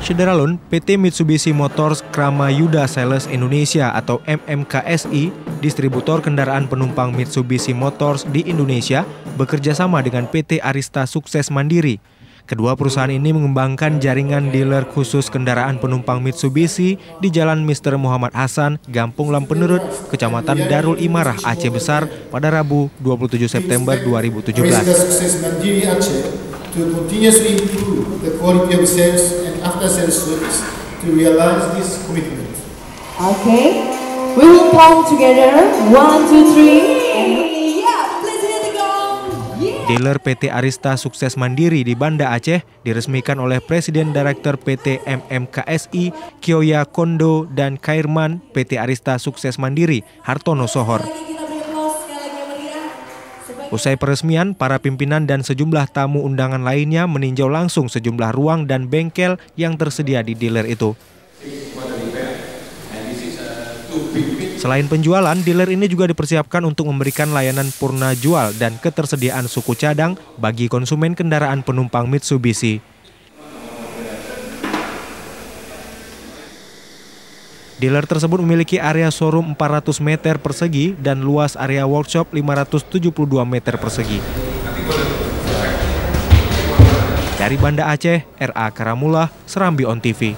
Syederalun, PT Mitsubishi Motors Krama Yuda Sales Indonesia atau MMKSI, distributor kendaraan penumpang Mitsubishi Motors di Indonesia, bekerja sama dengan PT Arista Sukses Mandiri. Kedua perusahaan ini mengembangkan jaringan dealer khusus kendaraan penumpang Mitsubishi di Jalan Mr. Muhammad Hasan, Gampung Lampenerut, Kecamatan Darul Imarah, Aceh Besar pada Rabu 27 September 2017. To continuously improve the quality of sales and after-sales service to realize this commitment. Okay, we will count together. 1, 2, 3. Yeah, please hit the gong. Yeah. Dealer PT Arista Sukses Mandiri di Banda Aceh diresmikan oleh Presiden Direktur PT MMKSI Kyoya Kondo dan Kairman PT Arista Sukses Mandiri Hartono Sohor. Usai peresmian, para pimpinan dan sejumlah tamu undangan lainnya meninjau langsung sejumlah ruang dan bengkel yang tersedia di dealer itu. Selain penjualan, dealer ini juga dipersiapkan untuk memberikan layanan purna jual dan ketersediaan suku cadang bagi konsumen kendaraan penumpang Mitsubishi. Dealer tersebut memiliki area showroom 400 meter persegi dan luas area workshop 572 meter persegi. Dari Banda Aceh, R.A. Karamullah, Serambi On TV.